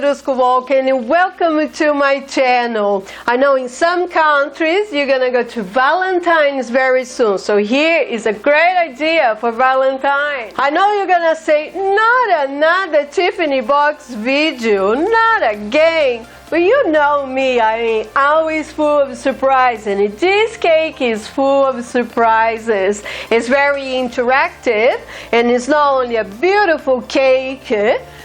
Verusca and welcome to my channel. I know in some countries you're gonna go to Valentine's very soon, so here is a great idea for Valentine. I know you're gonna say, not another Tiffany box video, not again. But you know me, I'm always full of surprises, and this cake is full of surprises. It's very interactive, and it's not only a beautiful cake,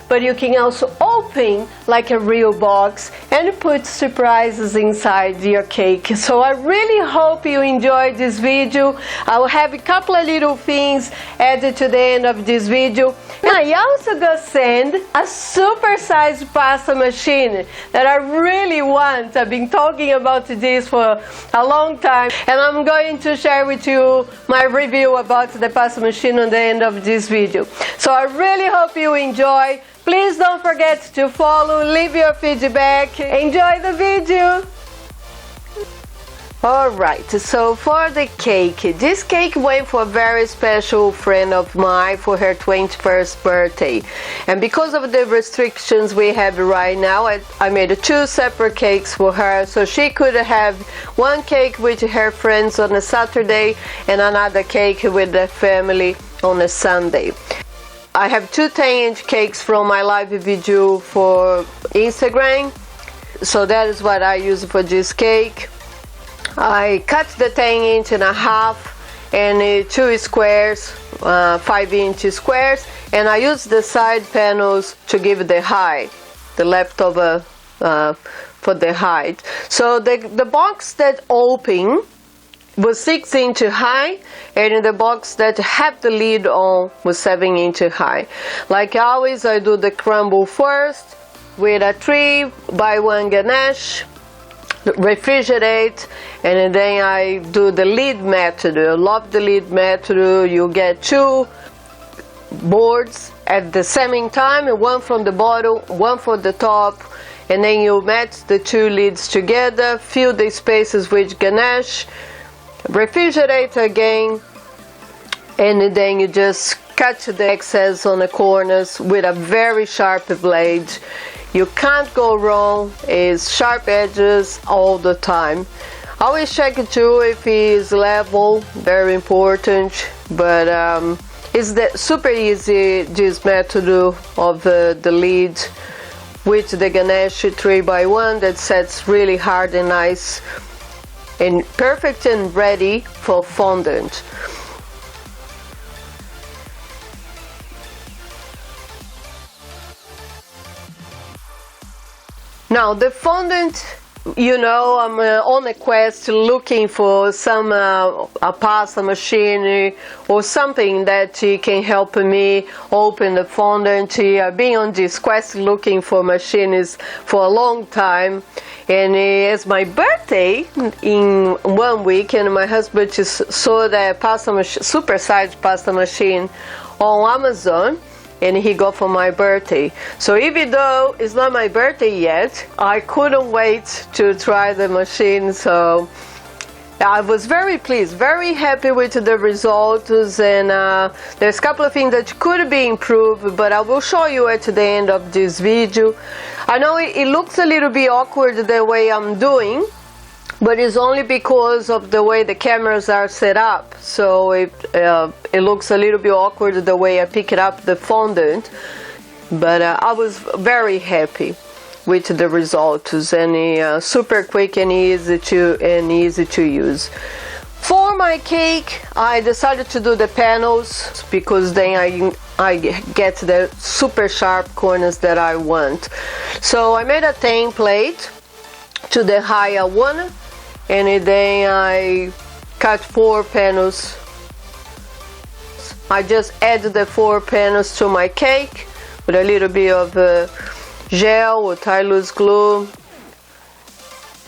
but you can also open like a real box and put surprises inside your cake. So I really hope you enjoyed this video. I will have a couple of little things added to the end of this video. And I also got sent a super-sized pasta machine that I really want. I've been talking about this for a long time, and I'm going to share with you my review about the pasta machine on the end of this video. So I really hope you enjoy. Please don't forget to follow, leave your feedback, enjoy the video! Alright, so for the cake, this cake went for a very special friend of mine for her 21st birthday. And because of the restrictions we have right now, I made two separate cakes for her, so she could have one cake with her friends on a Saturday and another cake with the family on a Sunday. I have two 10-inch cakes from my live video for Instagram, so that is what I use for this cake. I cut the 10-inch in half and two squares, 5-inch squares, and I use the side panels to give the height, the leftover for the height. So the box that open was 6 inches high, and the box that had the lid on was 7 inches high. Like always, I do the crumble first with a 3x1 ganache, refrigerate, and then I do the lid method. I love the lid method. You get two boards at the same time, one from the bottom, one for the top, and then you match the two lids together, fill the spaces with ganache, refrigerate again, and then you just cut the excess on the corners with a very sharp blade. You can't go wrong, it's sharp edges all the time. Always check it too if it is level, very important, but it's super easy, this method of the lid with the ganache 3x1 that sets really hard and nice and perfect and ready for fondant. Now the fondant, you know, I'm on a quest looking for some a pasta machine or something that can help me open the fondant. I've been on this quest looking for machines for a long time, and it's my birthday in 1 week, and my husband just saw the super-sized pasta machine on Amazon, and he got for my birthday. So even though it's not my birthday yet, I couldn't wait to try the machine. So I was very pleased, very happy with the results, and there's a couple of things that could be improved, but I will show you at the end of this video. I know it looks a little bit awkward the way I'm doing, but it's only because of the way the cameras are set up, so it looks a little bit awkward the way I pick it up the fondant, but I was very happy with the results, and super quick and easy to use. For my cake, I decided to do the panels because then I get the super sharp corners that I want. So I made a template to the higher one, and then I cut 4 panels. I just add the 4 panels to my cake with a little bit of gel or Tylose glue,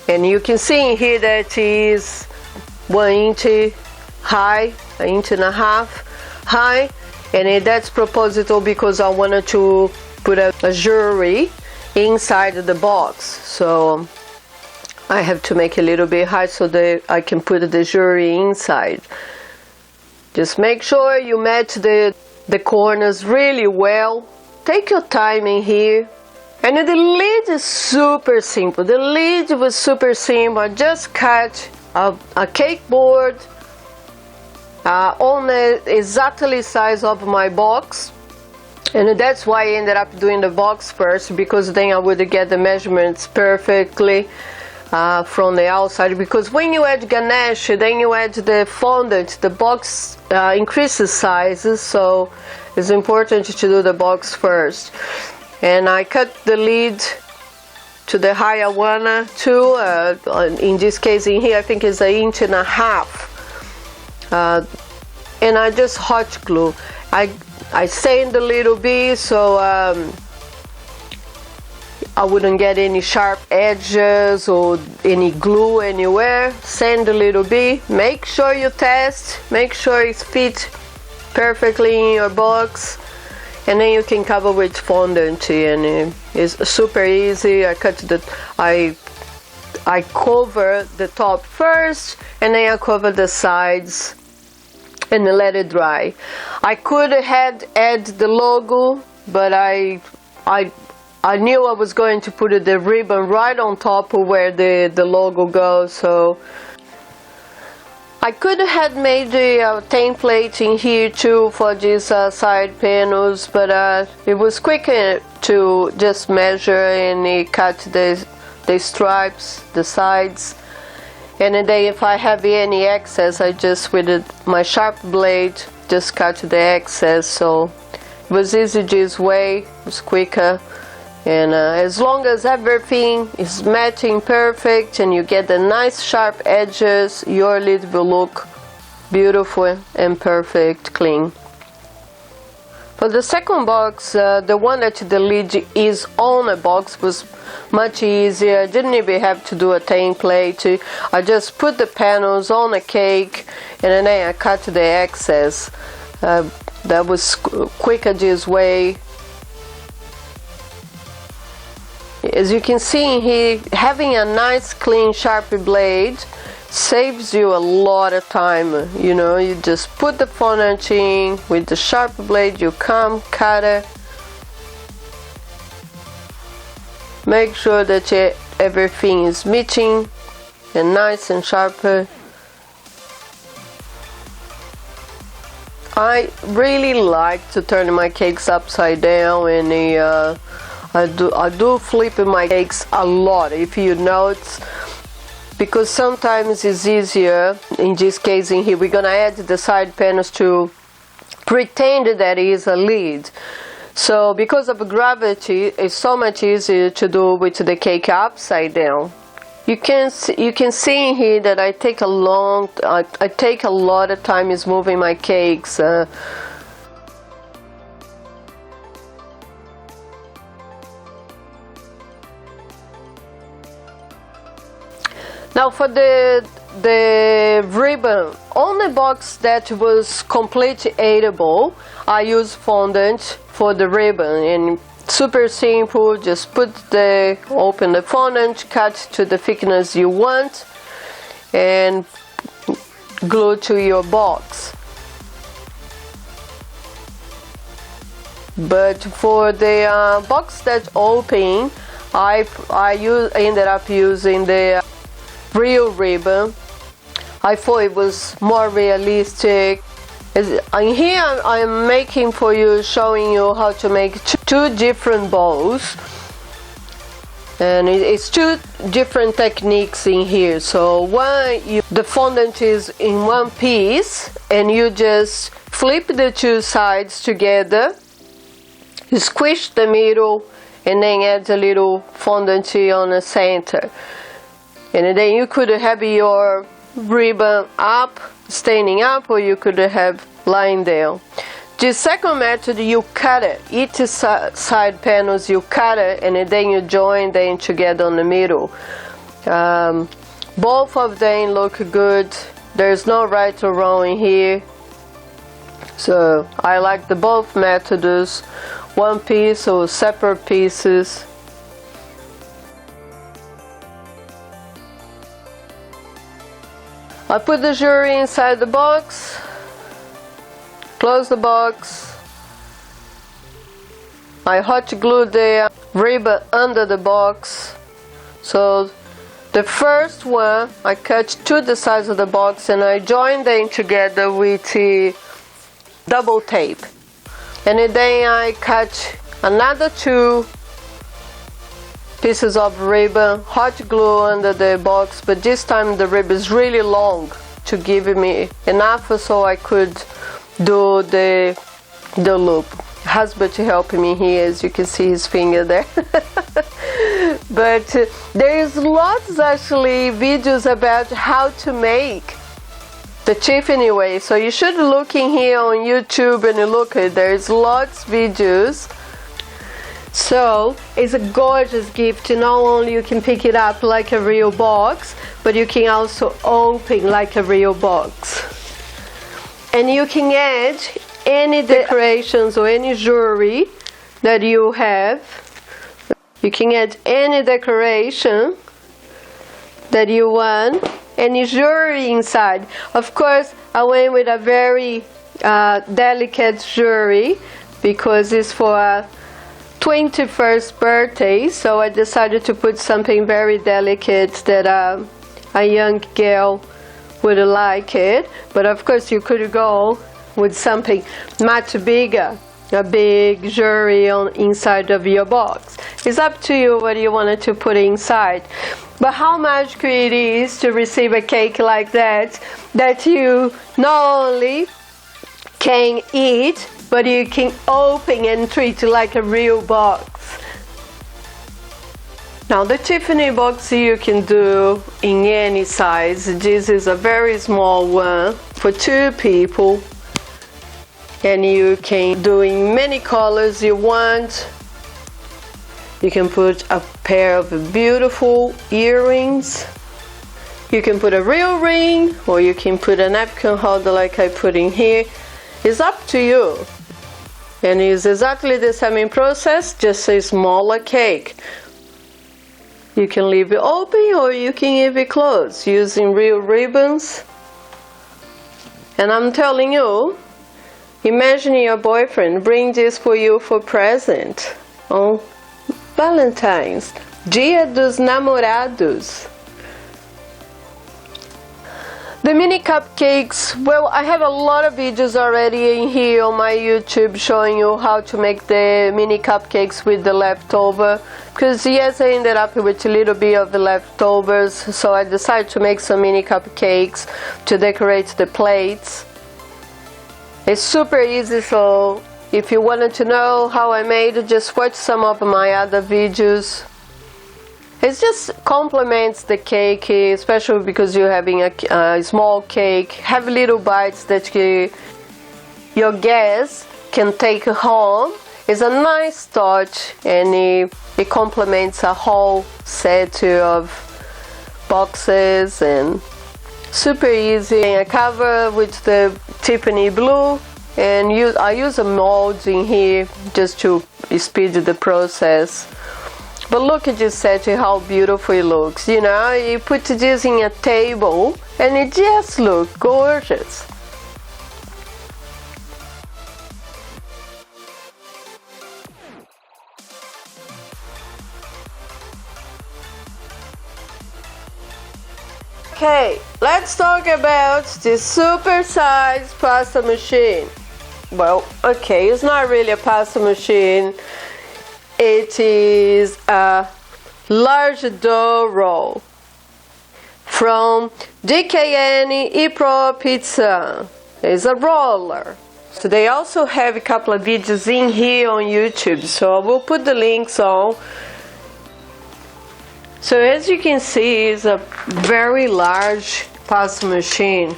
and you can see in here that it is 1 inch high, 1.5 inches high, and that's proposital because I wanted to put a jewelry inside the box, so I have to make a little bit high so that I can put the jewelry inside. Just make sure you match the corners really well. Take your time in here. And the lid is super simple. The lid was super simple. I just cut a cake board on the exactly size of my box, and that's why I ended up doing the box first, because then I would get the measurements perfectly from the outside. Because when you add ganache, then you add the fondant, the box increases sizes, so it's important to do the box first. And I cut the lid to the higher one too. In this case, in here, I think it's 1.5 inches. And I just hot glue. I sand a little bit so I wouldn't get any sharp edges or any glue anywhere. Sand a little bit. Make sure you test. Make sure it fits perfectly in your box. And then you can cover with fondant, and it's super easy. I cover the top first, and then I cover the sides and let it dry. I could have add the logo, but I knew I was going to put the ribbon right on top of where the logo goes, so I could have made a template in here too for these side panels, but it was quicker to just measure and cut the stripes, the sides. And then if I have any excess, I just with my sharp blade just cut the excess. So it was easy this way, it was quicker. And as long as everything is matching perfect and you get the nice sharp edges, your lid will look beautiful and perfect, clean. For the second box, the one that the lid is on a box was much easier. I didn't even have to do a template. I just put the panels on a cake and then I cut the excess. That was quicker this way. As you can see in here, having a nice clean sharp blade saves you a lot of time. You know, you just put the fondant in with the sharp blade, you come, cut it. Make sure that everything is meeting and nice and sharp. I really like to turn my cakes upside down, and I do flip my cakes a lot, if you notice, because sometimes it's easier. In this case in here, we're gonna add the side panels to pretend that it is a lid. So because of gravity, it's so much easier to do with the cake upside down. You can see in here that I take a lot of time is moving my cakes. Now for the ribbon, on the box that was completely edible, I use fondant for the ribbon, and super simple. Just open the fondant, cut to the thickness you want, and glue to your box. But for the box that's open, I ended up using the real ribbon. I thought it was more realistic. In here I'm making for you, showing you how to make two different bows, and it's two different techniques in here. So the fondant is in one piece, and you just flip the two sides together, you squish the middle, and then add a little fondant on the center. And then you could have your ribbon up, standing up, or you could have lying down. The second method, you cut it. Each side panels you cut it, and then you join them together on the middle. Both of them look good. There's no right or wrong in here. So I like both methods, one piece or separate pieces. I put the jewelry inside the box, close the box. I hot glue the ribbon under the box. So the first one I cut to the size of the box and I joined them together with double tape. And then I cut another 2 pieces of ribbon, hot glue under the box, but this time the ribbon is really long to give me enough so I could do the loop. Husband helping me here, as you can see his finger there. But there is lots actually videos about how to make the Tifanny way, so you should look in here on YouTube and look at there's lots videos. So it's a gorgeous gift. Not only you can pick it up like a real box, but you can also open like a real box. And you can add any decorations or any jewelry that you have. You can add any decoration that you want, any jewelry inside. Of course, I went with a very delicate jewelry because it's for a 21st birthday, so I decided to put something very delicate that a young girl would like it. But of course you could go with something much bigger, a big jewelry inside of your box. It's up to you what you wanted to put inside. But how magical it is to receive a cake like that you not only can eat, but you can open and treat like a real box. Now the Tifanny box you can do in any size. This is a very small one for 2 people. And you can do in many colors you want. You can put a pair of beautiful earrings. You can put a real ring, or you can put a napkin holder like I put in here. It's up to you. And it's exactly the same process, just a smaller cake. You can leave it open or you can leave it closed using real ribbons. And I'm telling you, imagine your boyfriend bring this for you for present on Valentine's, Dia dos Namorados. The mini cupcakes, well, I have a lot of videos already in here on my YouTube showing you how to make the mini cupcakes with the leftover. Because yes, I ended up with a little bit of the leftovers, so I decided to make some mini cupcakes to decorate the plates. It's super easy, so if you wanted to know how I made it, just watch some of my other videos. It just complements the cake, especially because you're having a small cake. Have little bites that your guests can take home. It's a nice touch, and it complements a whole set of boxes, and super easy. And I cover with the Tifanny blue, and I use a mold in here just to speed the process. But look at this set, how beautiful it looks. You know, you put this in a table and it just looks gorgeous. Okay, let's talk about this super size pasta machine. Well, okay, it's not really a pasta machine. It is a large dough roll from DKN ePro Pizza. It's a roller. So they also have a couple of videos in here on YouTube, so I will put the links on. So as you can see, it's a very large pasta machine.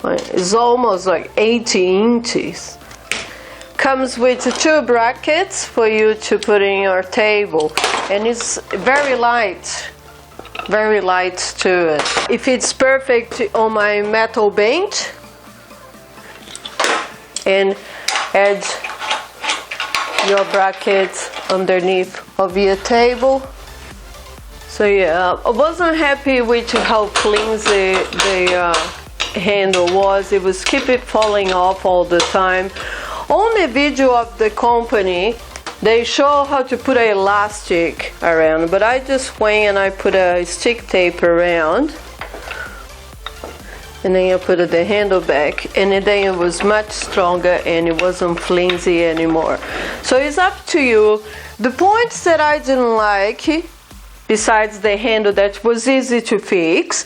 It's almost like 80 inches. Comes with 2 brackets for you to put in your table, and it's very light to it. It fits perfect on my metal bench, and add your brackets underneath of your table. So yeah, I wasn't happy with how clean the handle was. It was keep it falling off all the time. On the video of the company, they show how to put an elastic around, but I just went and I put a stick tape around, and then I put the handle back, and then it was much stronger and it wasn't flimsy anymore. So it's up to you. The points that I didn't like, besides the handle that was easy to fix,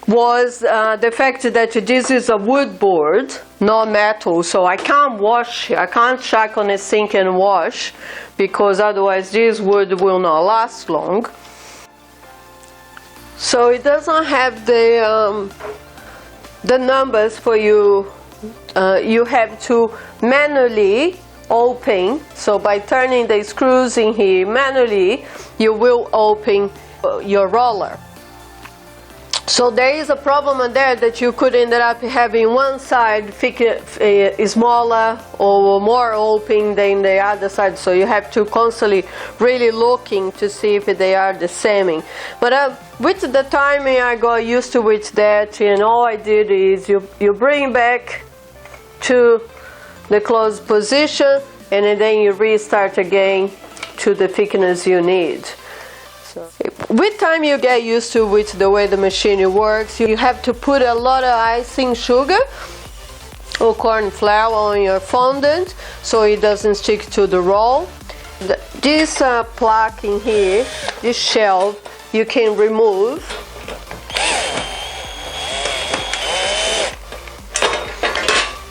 was the fact that this is a wood board, not metal, so I can't wash, I can't chuck on a sink and wash, because otherwise this wood will not last long. So it doesn't have the numbers for you. You have to manually open, so by turning the screws in here manually, you will open your roller. So there is a problem there that you could end up having one side smaller or more open than the other side, so you have to constantly really looking to see if they are the same. But with the timing I got used to with that, and all I did is you bring back to the closed position, and then you restart again to the thickness you need. So, with time you get used to with the way the machine works. You have to put a lot of icing sugar or corn flour on your fondant so it doesn't stick to the roll. This plaque in here, this shelf, you can remove.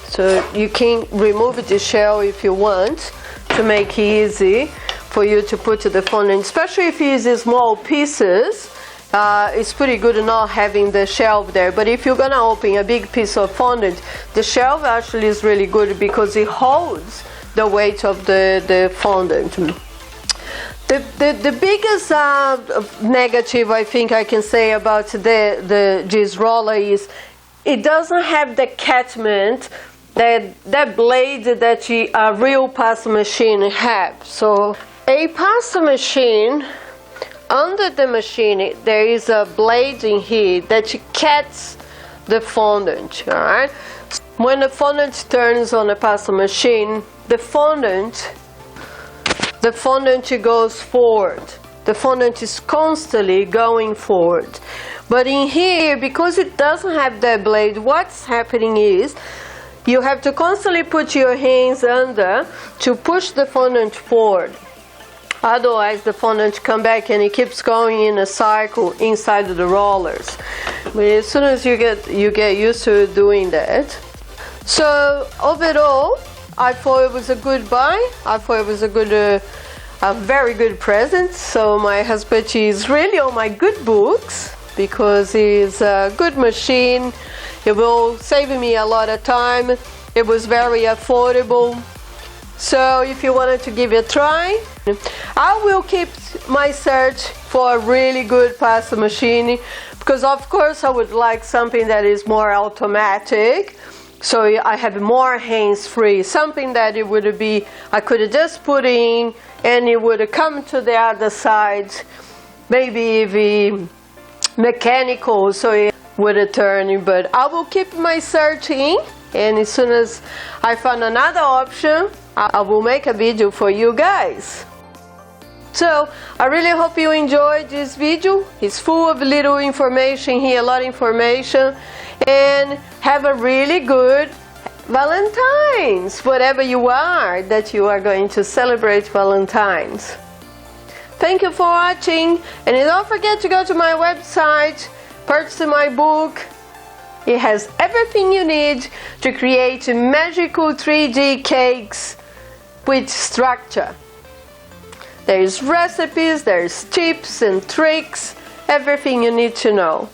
So you can remove the shell if you want to make it easy for you to put the fondant, especially if you use small pieces. It's pretty good not having the shelf there, but if you're gonna open a big piece of fondant, the shelf actually is really good because it holds the weight of the fondant. The biggest negative I think I can say about this roller is it doesn't have the catchment that blade that a real pasta machine have. So a pasta machine, under the machine there is a blade in here that catches the fondant. Alright? When the fondant turns on a pasta machine, the fondant goes forward. The fondant is constantly going forward. But in here, because it doesn't have that blade, what's happening is you have to constantly put your hands under to push the fondant forward. Otherwise the fondant come back and it keeps going in a cycle inside of the rollers. But as soon as you get used to doing that. So overall, I thought it was a good buy. I thought it was a very good present. So my husband is really on my good books because it's a good machine. It will save me a lot of time. It was very affordable. So if you wanted to give it a try, I will keep my search for a really good pasta machine, because of course I would like something that is more automatic, so I have more hands-free, something that it would be, I could just put in and it would come to the other side, maybe the mechanical, so it would turn. But I will keep my search in, and as soon as I find another option, I will make a video for you guys. So I really hope you enjoyed this video. It's full of little information here, a lot of information, and have a really good Valentine's, whatever you are that you are going to celebrate Valentine's. Thank you for watching, and don't forget to go to my website, purchase my book. It has everything you need to create magical 3D cakes with structure. There's recipes, there's tips and tricks, everything you need to know.